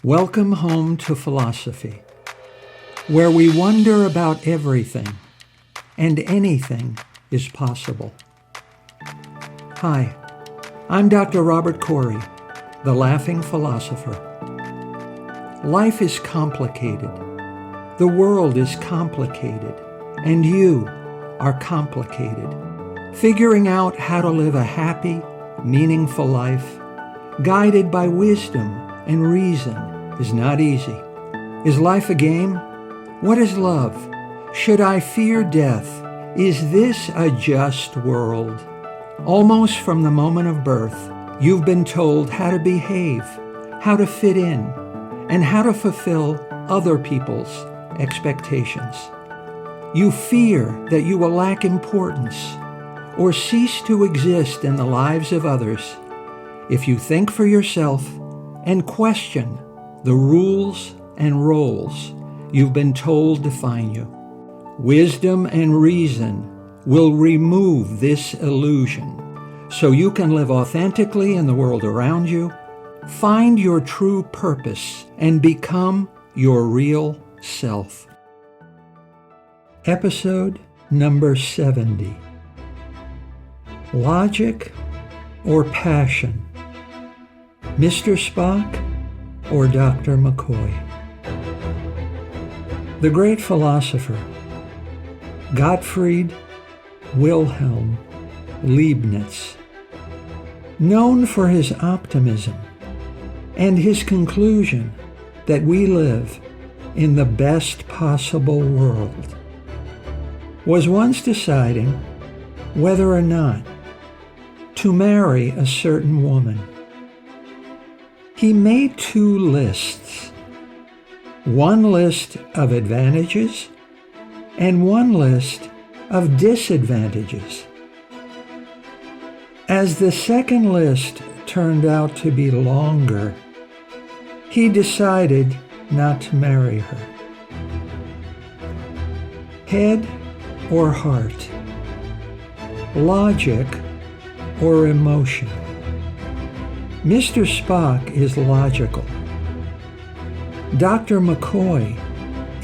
Welcome home to philosophy, where we wonder about everything and anything is possible. Hi, I'm Dr. Robert Corey, the laughing philosopher. Life is complicated. The world is complicated, and you are complicated. Figuring out how to live a happy, meaningful life, guided by wisdom and reason, is not easy. Is life a game? What is love? Should I fear death? Is this a just world? Almost from the moment of birth, you've been told how to behave, how to fit in, and how to fulfill other people's expectations. You fear that you will lack importance or cease to exist in the lives of others if you think for yourself and question the rules and roles you've been told define you. Wisdom and reason will remove this illusion so you can live authentically in the world around you, find your true purpose, and become your real self. Episode number 70. Logic or passion? Mr. Spock or Dr. McCoy? The great philosopher Gottfried Wilhelm Leibniz, known for his optimism and his conclusion that we live in the best possible world, was once deciding whether or not to marry a certain woman. He made two lists, one list of advantages and one list of disadvantages. As the second list turned out to be longer, he decided not to marry her. Head or heart? Logic or emotion? Mr. Spock is logical. Dr. McCoy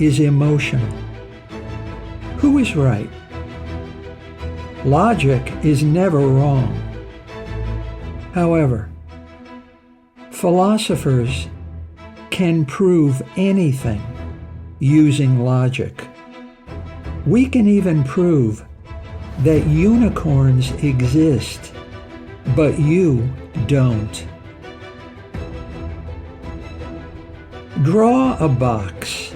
is emotional. Who is right? Logic is never wrong. However, philosophers can prove anything using logic. We can even prove that unicorns exist, but you don't. Draw a box.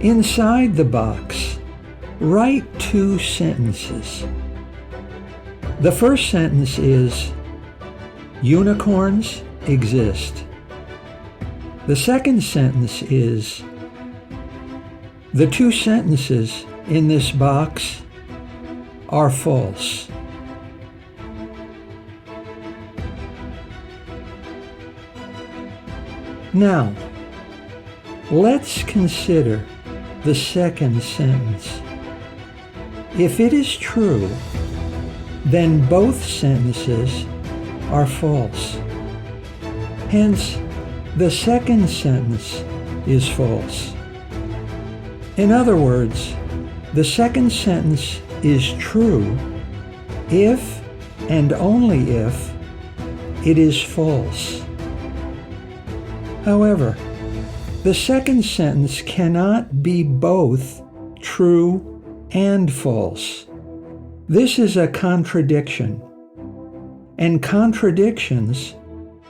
Inside the box, write two sentences. The first sentence is, unicorns exist. The second sentence is, the two sentences in this box are false. Now, let's consider the second sentence. If it is true, then both sentences are false. Hence, the second sentence is false. In other words, the second sentence is true if and only if it is false. However, the second sentence cannot be both true and false. This is a contradiction, and contradictions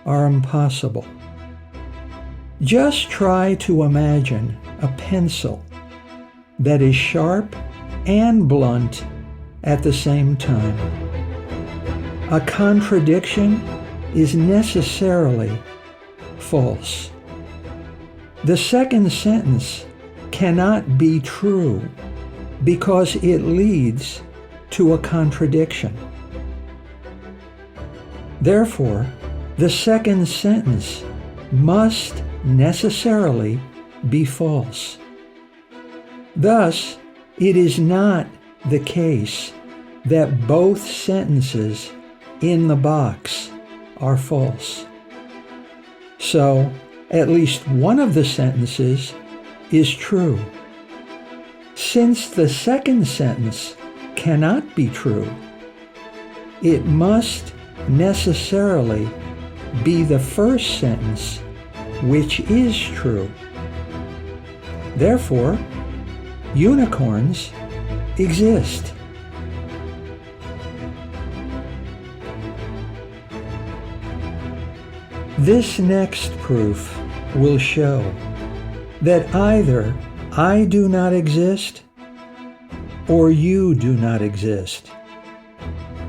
are impossible. Just try to imagine a pencil that is sharp and blunt at the same time. A contradiction is necessarily false. The second sentence cannot be true because it leads to a contradiction. Therefore, the second sentence must necessarily be false. Thus, it is not the case that both sentences in the box are false. So, at least one of the sentences is true. Since the second sentence cannot be true, it must necessarily be the first sentence which is true. Therefore, unicorns exist. This next proof will show that either I do not exist or you do not exist.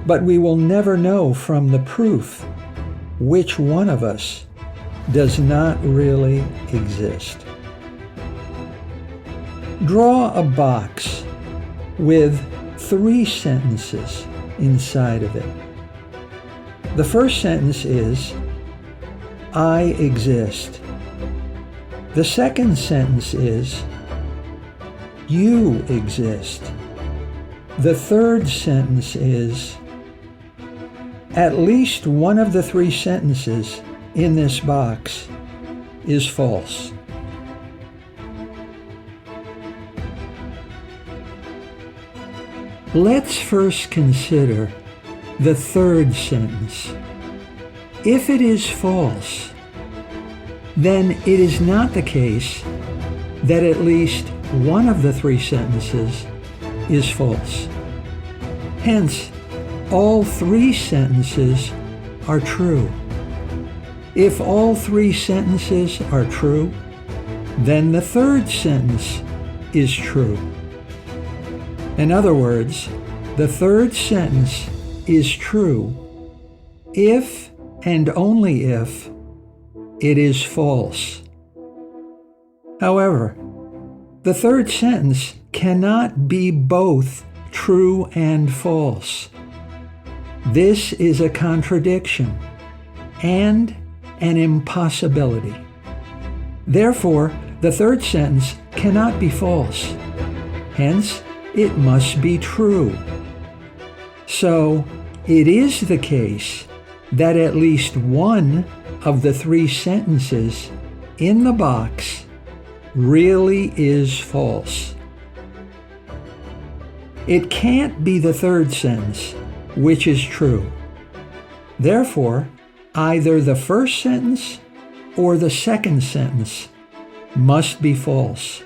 But we will never know from the proof which one of us does not really exist. Draw a box with 3 sentences inside of it. The first sentence is, I exist. The second sentence is, you exist. The third sentence is, at least one of the 3 sentences in this box is false. Let's first consider the third sentence. If it is false, then it is not the case that at least one of the 3 sentences is false. Hence, all 3 sentences are true. If all 3 sentences are true, then the third sentence is true. In other words, the third sentence is true if and only if it is false. However, the third sentence cannot be both true and false. This is a contradiction and an impossibility. Therefore, the third sentence cannot be false. Hence, it must be true. So, it is the case that at least one of the 3 sentences in the box really is false. It can't be the third sentence, which is true. Therefore, either the first sentence or the second sentence must be false.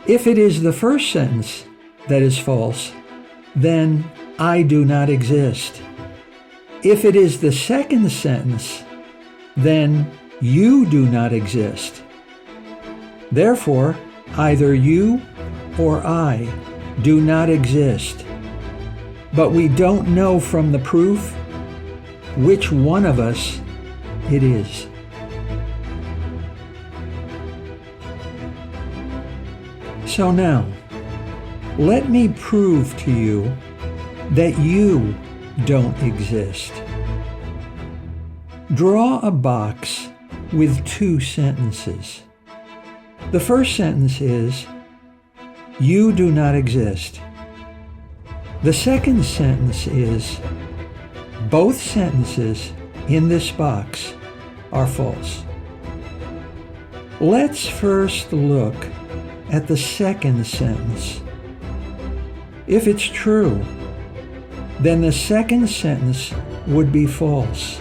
If it is the first sentence that is false, then I do not exist. If it is the second sentence, then you do not exist. Therefore, either you or I do not exist. But we don't know from the proof which one of us it is. So now, let me prove to you that you don't exist. Draw a box with 2 sentences. The first sentence is, you do not exist. The second sentence is, both sentences in this box are false. Let's first look at the second sentence. If it's true, then the second sentence would be false.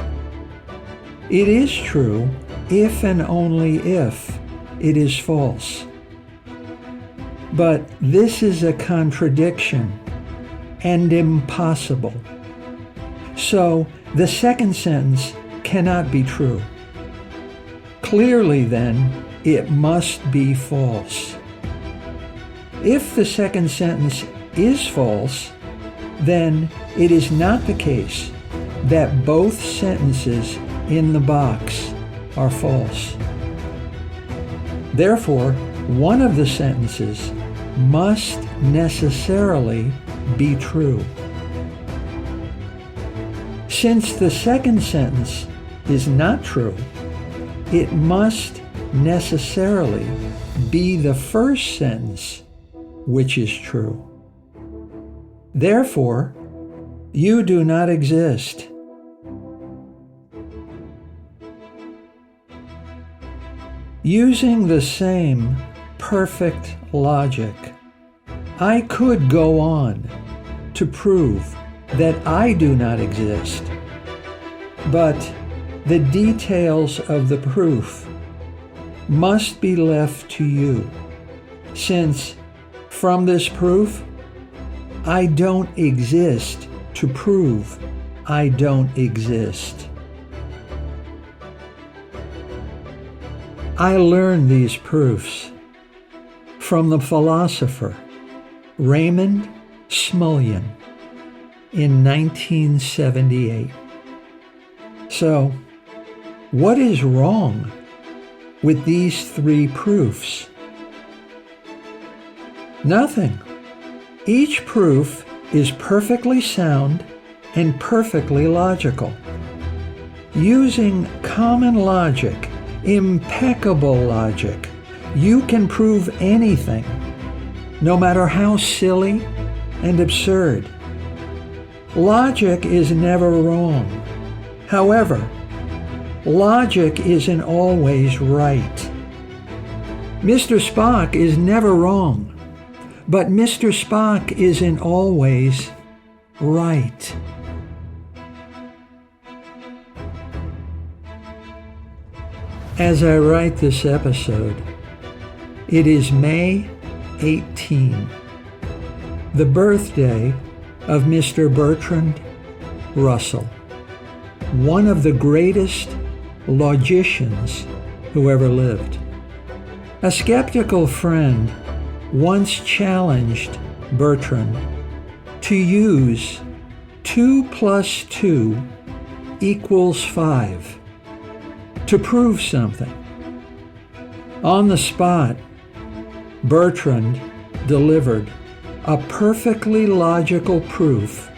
It is true if and only if it is false. But this is a contradiction and impossible. So the second sentence cannot be true. Clearly then, it must be false. If the second sentence is false, then it is not the case that both sentences in the box are false. Therefore, one of the sentences must necessarily be true. Since the second sentence is not true, it must necessarily be the first sentence which is true. Therefore, you do not exist. Using the same perfect logic, I could go on to prove that I do not exist, but the details of the proof must be left to you, since from this proof, I don't exist to prove I don't exist. I learned these proofs from the philosopher Raymond Smullyan in 1978. So, what is wrong with these three proofs? Nothing. Each proof is perfectly sound and perfectly logical. Using common logic, impeccable logic, you can prove anything, no matter how silly and absurd. Logic is never wrong. However, logic isn't always right. Mr. Spock is never wrong, but Mr. Spock isn't always right. As I write this episode, it is May 18, the birthday of Mr. Bertrand Russell, one of the greatest logicians who ever lived. A skeptical friend once challenged Bertrand to use 2 + 2 = 5 to prove something. On the spot, Bertrand delivered a perfectly logical proof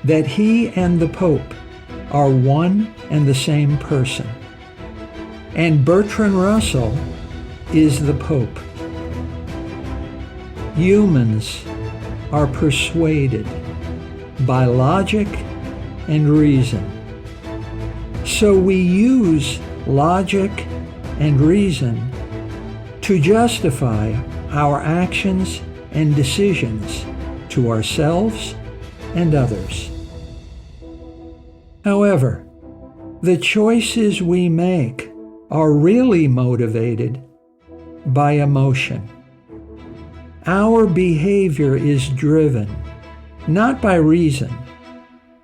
that he and the Pope are one and the same person, and Bertrand Russell is the Pope. Humans are persuaded by logic and reason. So we use logic and reason to justify our actions and decisions to ourselves and others. However, the choices we make are really motivated by emotion. Our behavior is driven not by reason,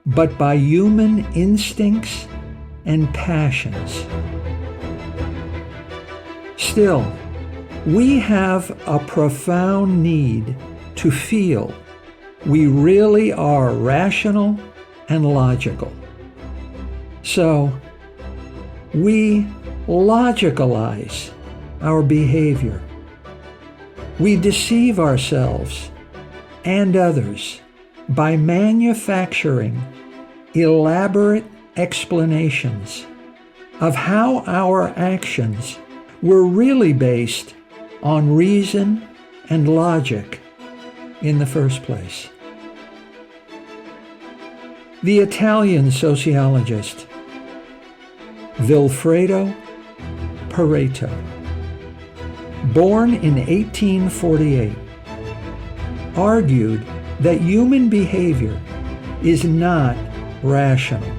but by human instincts and passions. Still, we have a profound need to feel we really are rational and logical. So, we logicalize our behavior. We deceive ourselves and others by manufacturing elaborate explanations of how our actions were really based on reason and logic in the first place. The Italian sociologist Vilfredo Pareto, born in 1848, argued that human behavior is not rational.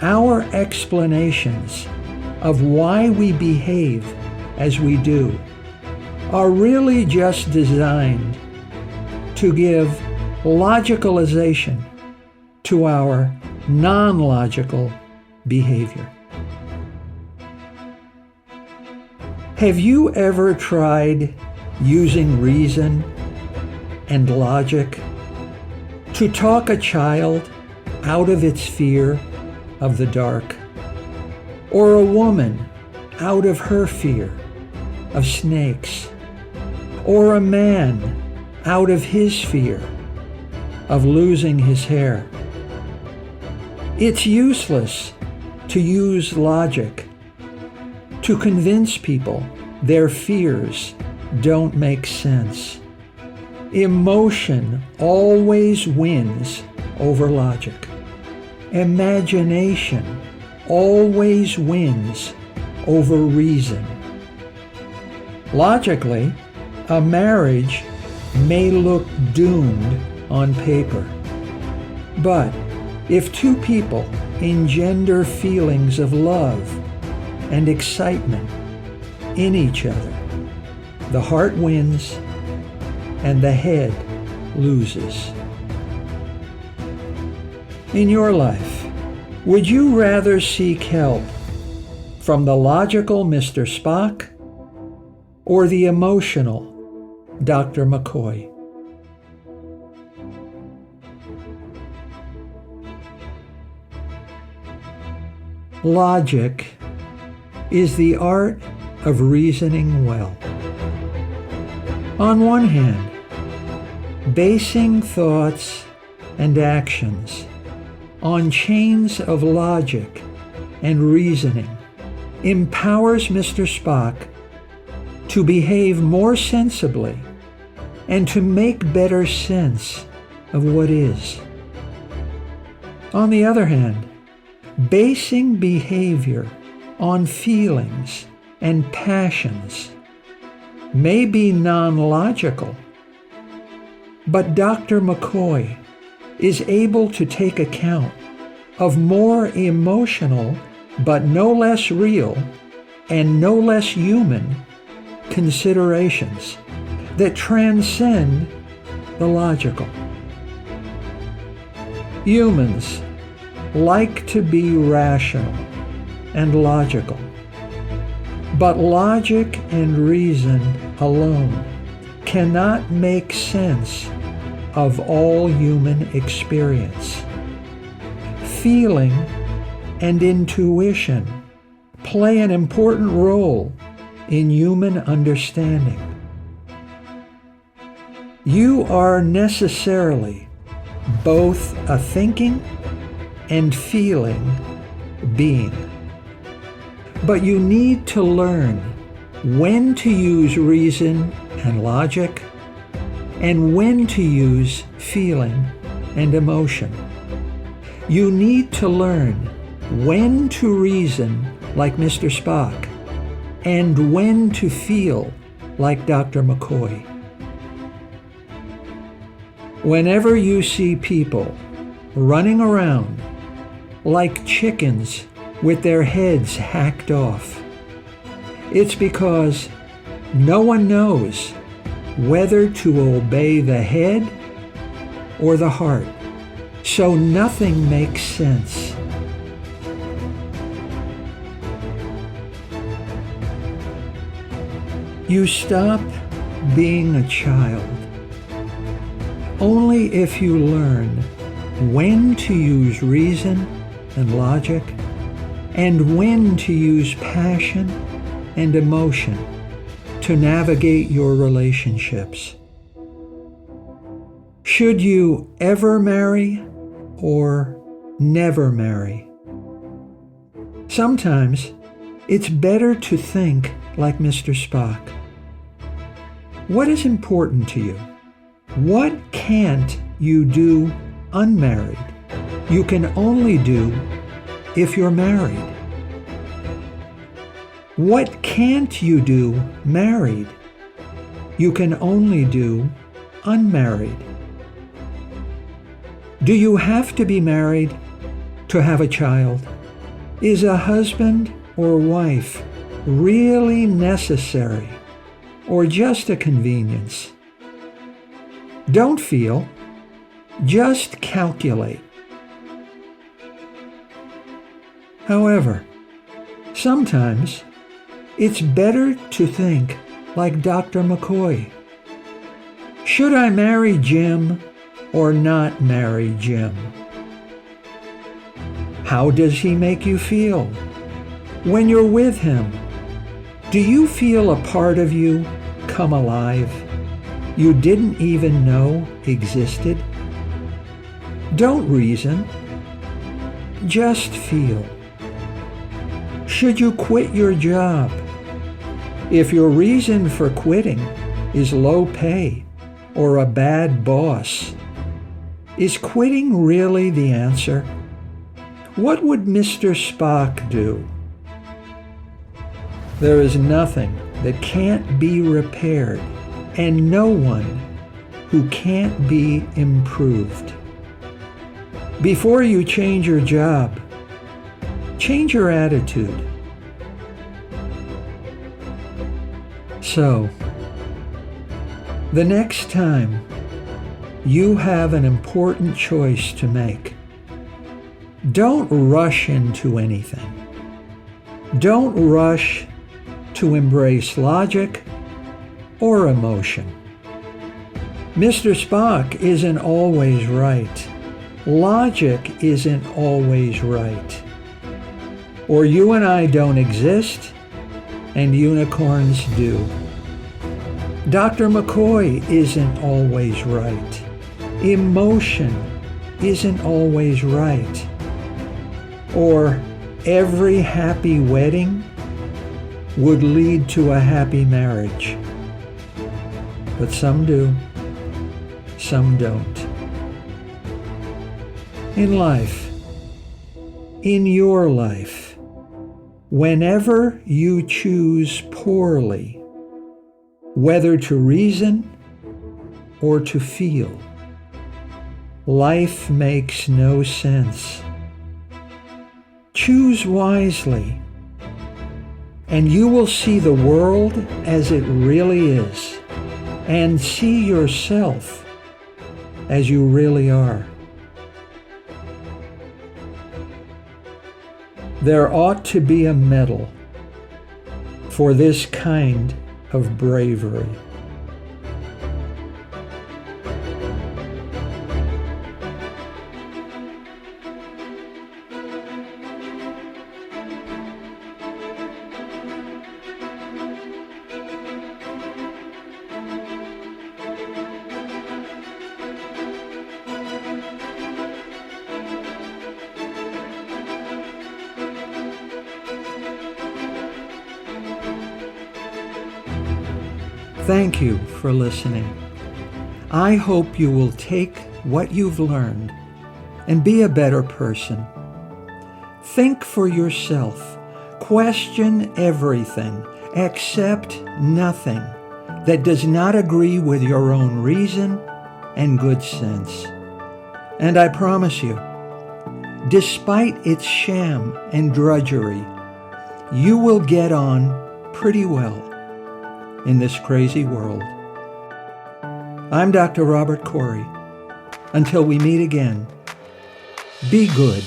Our explanations of why we behave as we do are really just designed to give logicalization to our non-logical behavior. Have you ever tried using reason and logic to talk a child out of its fear of the dark, or a woman out of her fear of snakes, or a man out of his fear of losing his hair? It's useless to use logic to convince people their fears don't make sense. Emotion always wins over logic. Imagination always wins over reason. Logically, a marriage may look doomed on paper. But if two people engender feelings of love and excitement in each other, the heart wins and the head loses. In your life, would you rather seek help from the logical Mr. Spock or the emotional Dr. McCoy? Logic is the art of reasoning well. On one hand, basing thoughts and actions on chains of logic and reasoning empowers Mr. Spock to behave more sensibly and to make better sense of what is. On the other hand, basing behavior on feelings and passions may be non-logical, but Dr. McCoy is able to take account of more emotional but no less real and no less human considerations that transcend the logical. Humans like to be rational and logical, but logic and reason alone cannot make sense of all human experience. Feeling and intuition play an important role in human understanding. You are necessarily both a thinking and feeling being. But you need to learn when to use reason and logic and when to use feeling and emotion. You need to learn when to reason like Mr. Spock and when to feel like Dr. McCoy. Whenever you see people running around like chickens with their heads hacked off, it's because no one knows whether to obey the head or the heart, so nothing makes sense. You stop being a child only if you learn when to use reason and logic and when to use passion and emotion to navigate your relationships. Should you ever marry or never marry? Sometimes it's better to think like Mr. Spock. What is important to you? What can't you do unmarried? You can only do if you're married. What can't you do married? You can only do unmarried. Do you have to be married to have a child? Is a husband or wife really necessary or just a convenience? Don't feel, just calculate. However, sometimes it's better to think like Dr. McCoy. Should I marry Jim or not marry Jim? How does he make you feel? When you're with him, do you feel a part of you come alive you didn't even know existed? Don't reason, just feel. Should you quit your job? If your reason for quitting is low pay or a bad boss, is quitting really the answer? What would Mr. Spock do? There is nothing that can't be repaired and no one who can't be improved. Before you change your job, change your attitude. So, the next time you have an important choice to make, don't rush into anything. Don't rush to embrace logic or emotion. Mr. Spock isn't always right. Logic isn't always right. Or you and I don't exist, and unicorns do. Dr. McCoy isn't always right. Emotion isn't always right. Or every happy wedding would lead to a happy marriage. But some do, some don't. In life, in your life, whenever you choose poorly, whether to reason or to feel, life makes no sense. Choose wisely, and you will see the world as it really is, and see yourself as you really are. There ought to be a medal for this kind of bravery. Thank you for listening. I hope you will take what you've learned and be a better person. Think for yourself. Question everything. Accept nothing that does not agree with your own reason and good sense. And I promise you, despite its sham and drudgery, you will get on pretty well in this crazy world. I'm Dr. Robert Corey. Until we meet again, be good.